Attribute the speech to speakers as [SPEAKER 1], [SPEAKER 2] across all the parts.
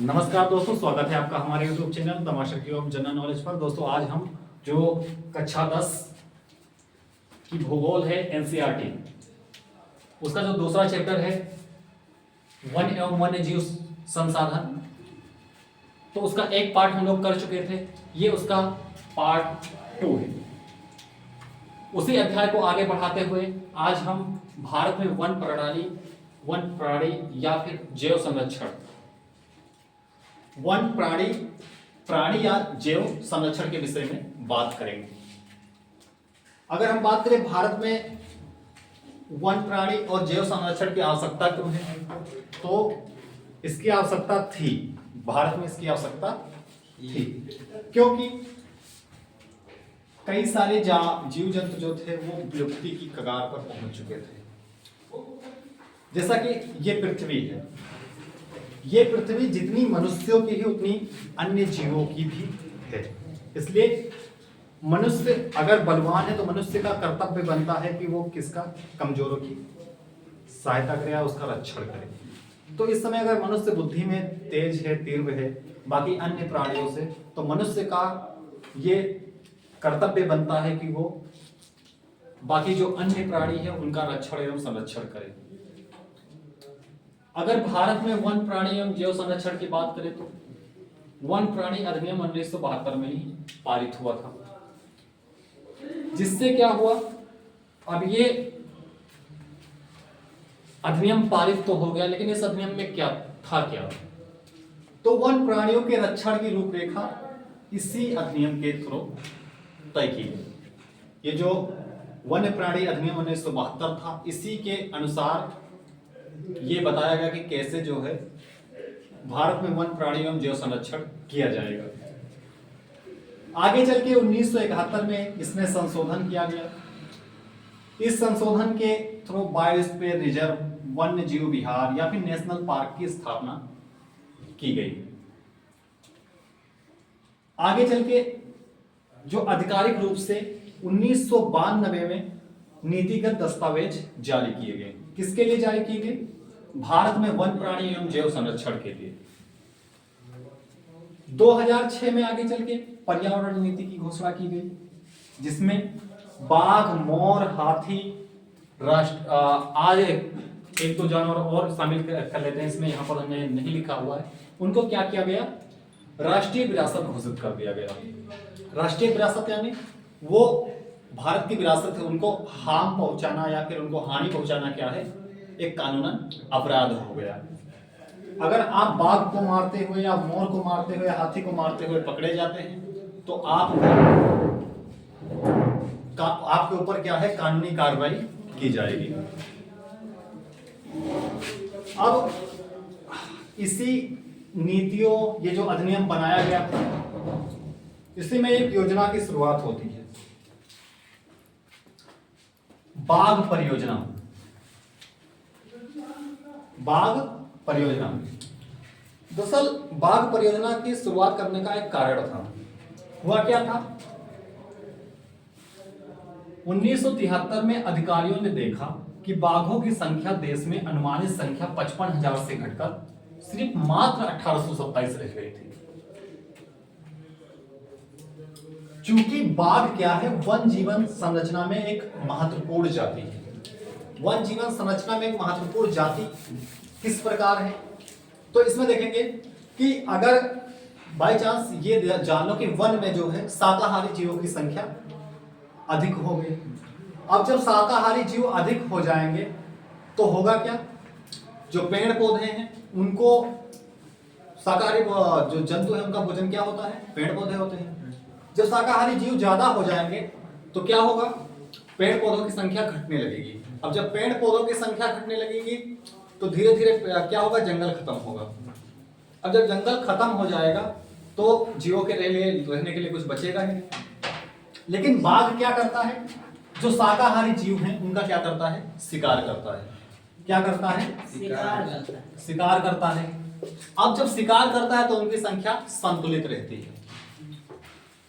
[SPEAKER 1] नमस्कार दोस्तों, स्वागत है आपका हमारे YouTube चैनल तमाशा की ऑफ जनरल नॉलेज पर। दोस्तों आज हम जो कक्षा 10 की भूगोल है एनसीईआरटी, उसका जो दूसरा चैप्टर है वन एवं वन्य जीव संसाधन, तो उसका एक पार्ट हम लोग कर चुके थे। ये उसका पार्ट 2 है। उसी अध्याय को आगे बढ़ाते हुए आज हम भारत में वन प्राणी या फिर जैव संरक्षण, वन प्राणी या जैव संरक्षण के विषय में बात करेंगे। अगर हम बात करें भारत में वन प्राणी और जैव संरक्षण की आवश्यकता क्यों है, तो इसकी आवश्यकता थी, भारत में इसकी आवश्यकता थी क्योंकि कई सारे जीव जंतु जो थे वो विलुप्ति की कगार पर पहुंच चुके थे। जैसा कि ये पृथ्वी है, ये पृथ्वी जितनी मनुष्यों की है उतनी अन्य जीवों की भी है। इसलिए मनुष्य अगर बलवान है तो मनुष्य का कर्तव्य बनता है कि वो किसका, कमजोरों की सहायता करे या उसका रक्षण करे। तो इस समय अगर मनुष्य बुद्धि में तेज है, तीव्र है बाकी अन्य प्राणियों से, तो मनुष्य का ये कर्तव्य बनता है कि वो बाकी जो अन्य प्राणी है उनका रक्षण एवं संरक्षण करे। अगर भारत में वन प्राणी एवं जैव संरक्षण की बात करें तो वन प्राणी अधिनियम 1972 में ही पारित हुआ था, जिससे क्या हुआ, अब ये अधिनियम पारित तो हो गया, लेकिन इस अधिनियम में क्या था, तो वन प्राणियों के रक्षण की रूपरेखा इसी अधिनियम के थ्रू तय की गई। ये जो वन्य प्राणी अधिनियम 1972 था, इसी के अनुसार ये बताया गया कि कैसे जो है भारत में वन प्राणी एवं जैव संरक्षण किया जाएगा। आगे चल के 1971 में इसमें संशोधन किया गया। इस संशोधन के थ्रू बायोस्फीयर रिजर्व, वन्य जीव विहार या फिर नेशनल पार्क की स्थापना की गई। आगे चल के जो आधिकारिक रूप से 1992 में नीतिगत दस्तावेज जारी किए गए। किसके लिए जारी किए गए? भारत में वन प्राणी एवं जैव संरक्षण के लिए। 2006 में आगे चल के पर्यावरण नीति की घोषणा की गई, जिसमें बाघ, मोर, हाथी, आज एक दो जानवर और शामिल कर लेते हैं इसमें, यहां पर हमने नहीं लिखा हुआ है, उनको क्या किया गया, राष्ट्रीय विरासत घोषित कर दिया गया। राष्ट्रीय विरासत यानी वो भारत की विरासत है, उनको हार्म पहुंचाना या फिर उनको हानि पहुंचाना क्या है, एक कानूनन अपराध हो गया। अगर आप बाघ को मारते हुए या मोर को मारते हुए, हाथी को मारते हुए पकड़े जाते हैं तो आपके ऊपर क्या है, कानूनी कार्रवाई की जाएगी। अब इसी नीतियों, ये जो अधिनियम बनाया गया था, इसी में एक योजना की शुरुआत होती है, बाघ परियोजना। बाघ परियोजना, दरअसल बाघ परियोजना की शुरुआत करने का एक कारण था। हुआ क्या था, 1973 में अधिकारियों ने देखा कि बाघों की संख्या देश में अनुमानित संख्या 55,000 से घटकर सिर्फ मात्र 1827 रह गई थी। चूंकि बाघ क्या है, वन जीवन संरचना में एक महत्वपूर्ण जाति है। वन जीवन संरचना में एक महत्वपूर्ण जाति किस प्रकार है, तो इसमें देखेंगे कि अगर बाय चांस ये जान लो कि वन में जो है शाकाहारी जीवों की संख्या अधिक हो गई। अब जब शाकाहारी जीव अधिक हो जाएंगे तो होगा क्या, जो पेड़ पौधे हैं उनको, शाकाहारी जो जंतु है उनका भोजन क्या होता है, पेड़ पौधे होते हैं। जब शाकाहारी जीव ज्यादा हो जाएंगे तो क्या होगा, पेड़ पौधों की संख्या घटने लगेगी। अब जब पेड़ पौधों की संख्या घटने लगेगी तो धीरे धीरे क्या होगा, जंगल खत्म होगा। अब जब जंगल खत्म हो जाएगा तो जीवों के रहने के लिए कुछ बचेगा ही नहीं। लेकिन बाघ क्या करता है, जो शाकाहारी जीव हैं उनका क्या करता है, शिकार करता है। क्या करता है, शिकार करता है। अब जब शिकार करता है तो उनकी संख्या संतुलित रहती है,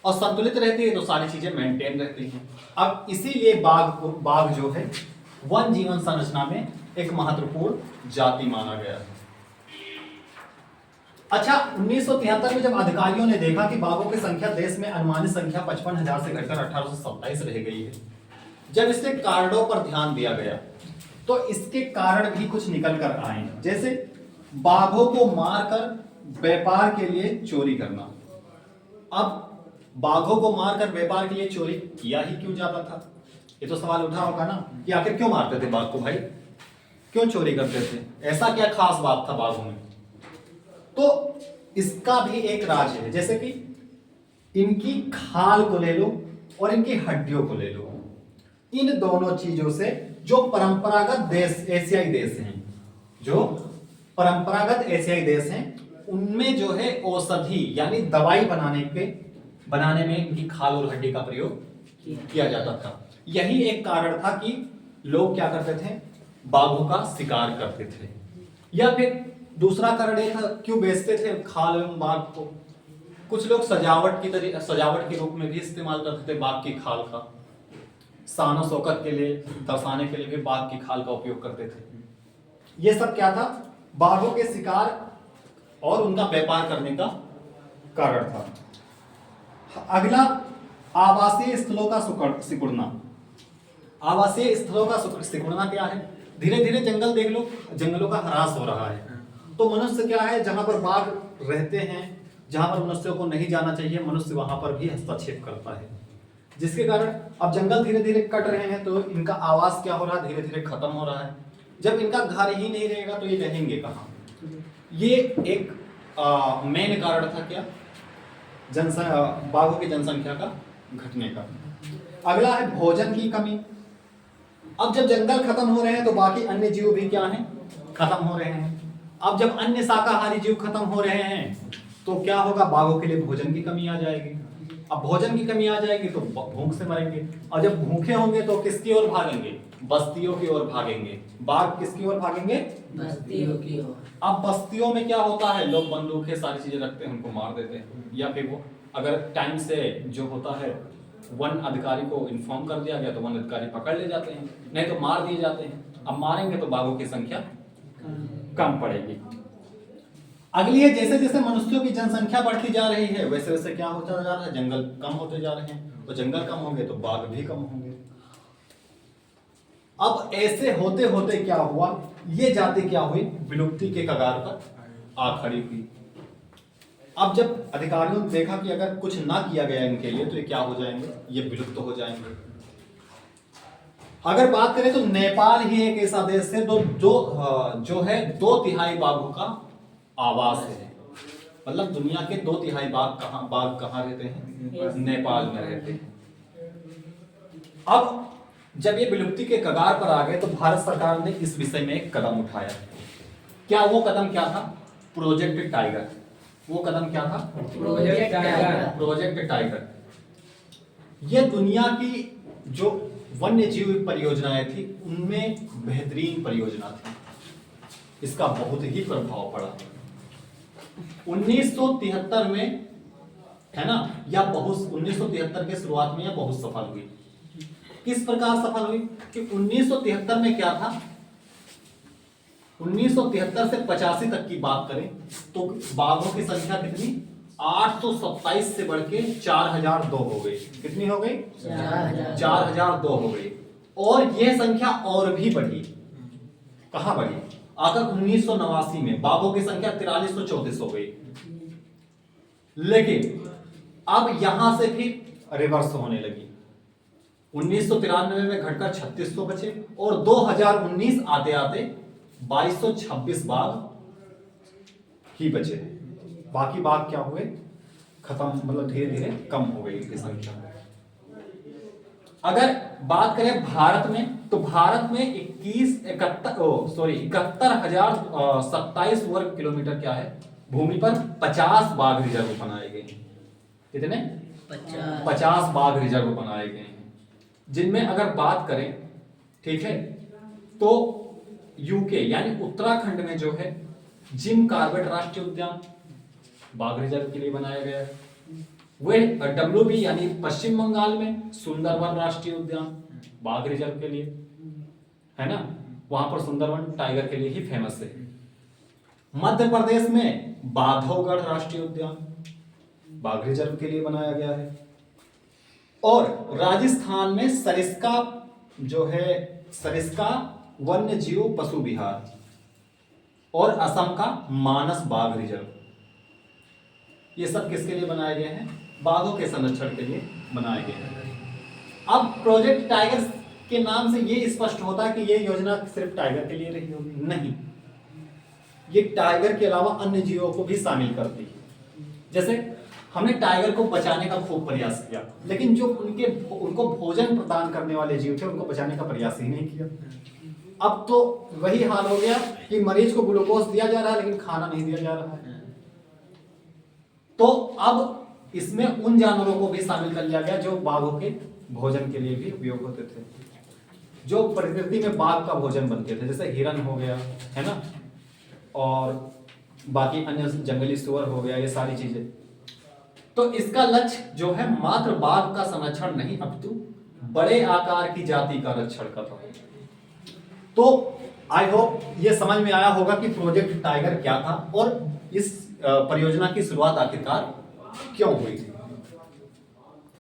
[SPEAKER 1] और संतुलित रहती है तो सारी चीजें मेंटेन रहती हैं। अब इसीलिए बाघ जो है वन जीवन संरचना में एक महत्वपूर्ण जाति माना गया है। अच्छा, 1973 में जब अधिकारियों ने देखा कि बाघों की संख्या देश में अनुमानित संख्या 55,000 से घटकर 1827 रह गई है, जब इसके कारणों पर ध्यान दिया गया तो इसके कारण भी कुछ निकल कर आए, जैसे बाघों को मारकर व्यापार के लिए चोरी करना। अब बाघों को मारकर व्यापार के लिए चोरी किया ही क्यों जाता था? ये तो सवाल उठा होगा ना कि आखिर क्यों मारते थे बाघ को भाई, क्यों चोरी करते थे, ऐसा क्या खास बात था बाघों में? तो इसका भी एक राज है, जैसे कि इनकी खाल को ले लो और इनकी हड्डियों को ले लो। इन दोनों चीजों से जो परंपरागत देश एशियाई देश हैं, जो परंपरागत एशियाई देश हैं, उनमें जो है औषधि यानी दवाई बनाने में इनकी खाल और हड्डी का प्रयोग किया जाता था। यही एक कारण था कि लोग क्या करते थे, बाघों का शिकार करते थे। या फिर दूसरा कारण ये था, क्यों बेचते थे खाल एवं बाघ को? कुछ लोग सजावट के रूप में भी इस्तेमाल करते थे बाघ की खाल का, शान शौकत के लिए दर्शाने के लिए भी बाघ की खाल का उपयोग करते थे। ये सब क्या था, बाघों के शिकार और उनका व्यापार करने का कारण था। अगला, आवासीय स्थलों का सिकुड़ना। आवासीय स्थलों का सिकुड़ना क्या है? धीरे धीरे जंगल देख लो, जंगलों का ह्रास हो रहा है। तो मनुष्य क्या है, जहां पर बाघ रहते हैं, जहां पर मनुष्यों को नहीं जाना चाहिए, मनुष्य वहां पर भी हस्तक्षेप करता है, जिसके कारण अब जंगल धीरे धीरे कट रहे हैं, तो इनका आवास क्या हो रहा है, धीरे धीरे खत्म हो रहा है। जब इनका घर ही नहीं रहेगा तो ये रहेंगे कहाँ? ये एक मेन कारण था क्या, बाघों की जनसंख्या का घटने का। अगला है भोजन की कमी। अब जब जंगल खत्म हो रहे हैं तो बाकी अन्य जीव भी क्या हैं, खत्म हो रहे हैं। अब जब अन्य शाकाहारी जीव खत्म हो रहे हैं तो क्या होगा, बाघों के लिए भोजन की कमी आ जाएगी। अब भोजन की कमी आ जाएगी तो भूख से मरेंगे, और जब भूखे होंगे तो किसकी ओर भागेंगे, बस्तियों की ओर भागेंगे। बाघ किसकी ओर भागेंगे,
[SPEAKER 2] बस्तियों की ओर।
[SPEAKER 1] अब बस्तियों में क्या होता है, लोग बंदूकें सारी चीजें रखते हैं, उनको मार देते हैं, या फिर वो अगर टाइम से जो होता है वन अधिकारी को इन्फॉर्म कर दिया गया तो वन अधिकारी पकड़ ले जाते हैं, नहीं तो मार दिए जाते हैं। अब मारेंगे तो बाघों की संख्या कम पड़ेगी। अगली है, जैसे जैसे मनुष्यों की जनसंख्या बढ़ती जा रही है वैसे वैसे क्या होता जा रहा है, जंगल कम होते जा रहे हैं, तो जंगल कम होंगे तो बाघ भी कम होंगे। अब ऐसे होते होते क्या हुआ, ये जाति क्या हुई, विलुप्ति के कगार पर आ खड़ी हुई। अब जब अधिकारियों ने देखा कि अगर कुछ ना किया गया इनके लिए तो ये क्या हो जाएंगे, ये विलुप्त हो जाएंगे। अगर बात करें तो नेपाल ही एक ऐसा देश है जो है 2/3 बाघों का आवास है। मतलब दुनिया के 2/3 बाघ कहाँ रहते हैं, नेपाल में रहते हैं। अब जब ये विलुप्ति के कगार पर आ गए तो भारत सरकार ने इस विषय में एक कदम उठाया। क्या वो कदम क्या था, प्रोजेक्ट टाइगर। वो कदम क्या था, प्रोजेक्ट टाइगर। ये दुनिया की जो वन्य जीव परियोजनाएं थी उनमें बेहतरीन परियोजना थी, इसका बहुत ही प्रभाव पड़ा। 1973 में है ना, या 1973 के शुरुआत में यह बहुत सफल हुई। किस प्रकार सफल हुई कि 1973 में क्या था, 1973 से 85 तक की बात करें तो बाघों की संख्या कितनी, 827 से बढ़ के 4002 हो गई। कितनी हो गई, 4002 हो गई। और यह संख्या और भी बढ़ी, कहां बढ़ी, आकर 1989 में बाघों की संख्या 4334 हो गई। लेकिन अब यहां से भी रिवर्स होने लगी, 1993 में घटकर 3600 बचे और 2019 आते आते 2226 बाघ ही बचे। बाकी बाघ क्या हुए, खत्म, मतलब धीरे धीरे कम हो गई इनकी संख्या। अगर बात करें भारत में तो भारत में 71,027 वर्ग किलोमीटर क्या है भूमि पर 50 बाघ रिजर्व बनाए गए हैं। कितने, 50 बाघ रिजर्व बनाए गए हैं, जिनमें अगर बात करें, ठीक है, तो यूके यानी उत्तराखंड में जो है जिम कॉर्बेट राष्ट्रीय उद्यान बाघ रिजर्व के लिए बनाया गया है। वह WB यानी पश्चिम बंगाल में सुंदरवन राष्ट्रीय उद्यान बाघ रिजर्व के लिए है ना, वहां पर सुंदरवन टाइगर के लिए ही फेमस है। मध्य प्रदेश में बांधवगढ़ राष्ट्रीय उद्यान बाघ रिजर्व के लिए बनाया गया है, और राजस्थान में सरिस्का जो है सरिस्का वन्य जीव पशु विहार, और असम का मानस बाघ रिजर्व। ये सब किसके लिए बनाए गए हैं? बाघों के संरक्षण के लिए बनाए गए हैं। अब प्रोजेक्ट टाइगर के नाम से ये स्पष्ट होता है कि ये योजना सिर्फ टाइगर के लिए रही होगी, नहीं, ये टाइगर के अलावा अन्य जीवों को भी शामिल करती है। जैसे हमने टाइगर को बचाने का खूब प्रयास किया, लेकिन जो उनको भोजन प्रदान करने वाले जीव थे उनको बचाने का प्रयास ही नहीं किया। अब तो वही हाल हो गया कि मरीज को ग्लूकोज दिया जा रहा है लेकिन खाना नहीं दिया जा रहा है। तो अब इसमें उन जानवरों को भी शामिल कर लिया गया जो बाघों के भोजन के लिए भी उपयोग होते थे, जो प्रकृति में बाघ का भोजन बनते थे, जैसे हिरन हो गया, है ना, और बाकी अन्य जंगली सुअर हो गया, ये सारी चीजें। तो इसका लक्ष्य जो है मात्र बाघ का संरक्षण नहीं, अपितु बड़े आकार की जाति का रक्षण कर रहा है। तो आई होप ये समझ में आया होगा कि प्रोजेक्ट टाइगर क्या था और इस परियोजना की शुरुआत आखिरकार क्यों हुई थी।